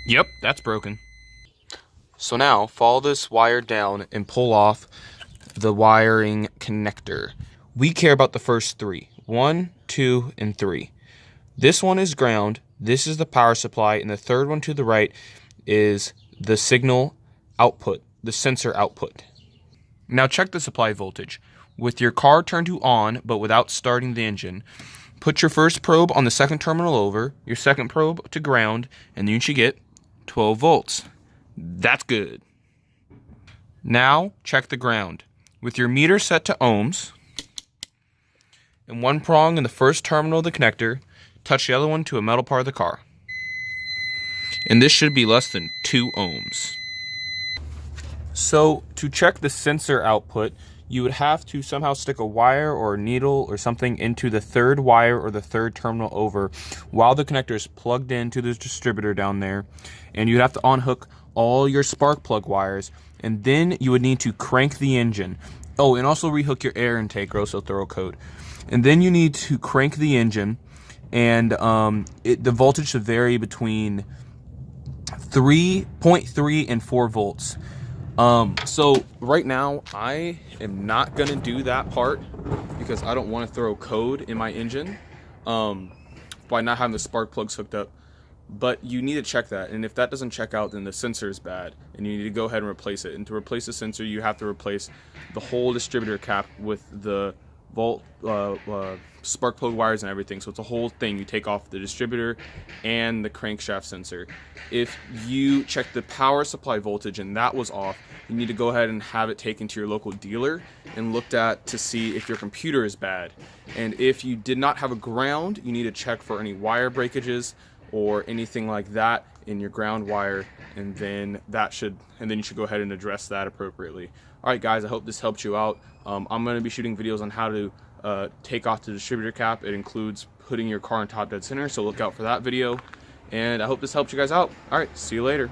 Yep, that's broken. So now follow this wire down and pull off the wiring connector. We care about the first three: 1, 2, and 3. This one is ground, this is the power supply, and the third one to the right is the signal output, the sensor output. Now check the supply voltage. With your car turned to on, but without starting the engine, put your first probe on the second terminal over, your second probe to ground, and you should get 12 volts. That's good. Now check the ground. With your meter set to ohms, and one prong in the first terminal of the connector, touch the other one to a metal part of the car. And this should be less than 2 ohms. So to check the sensor output, you would have to somehow stick a wire or a needle or something into the third wire or the third terminal over while the connector is plugged into the distributor down there. And you'd have to unhook all your spark plug wires, and then you would need to crank the engine. Oh, and also rehook your air intake or else it'll throw a code. And then you need to crank the engine, and the voltage should vary between 3.3 and 4 volts. So right now I am not gonna do that part because I don't want to throw code in my engine by not having the spark plugs hooked up. But you need to check that, and if that doesn't check out, then the sensor is bad and you need to go ahead and replace it. And to replace the sensor, you have to replace the whole distributor cap with the spark plug wires and everything. So it's a whole thing. You take off the distributor and the crankshaft sensor. If you check the power supply voltage and that was off, you need to go ahead and have it taken to your local dealer and looked at to see if your computer is bad. And if you did not have a ground, you need to check for any wire breakages or anything like that in your ground wire, and then you should go ahead and address that appropriately. All right, guys, I hope this helped you out. I'm going to be shooting videos on how to take off the distributor cap. It includes putting your car on top dead center, so look out for that video. And I hope this helped you guys out. All right, see you later.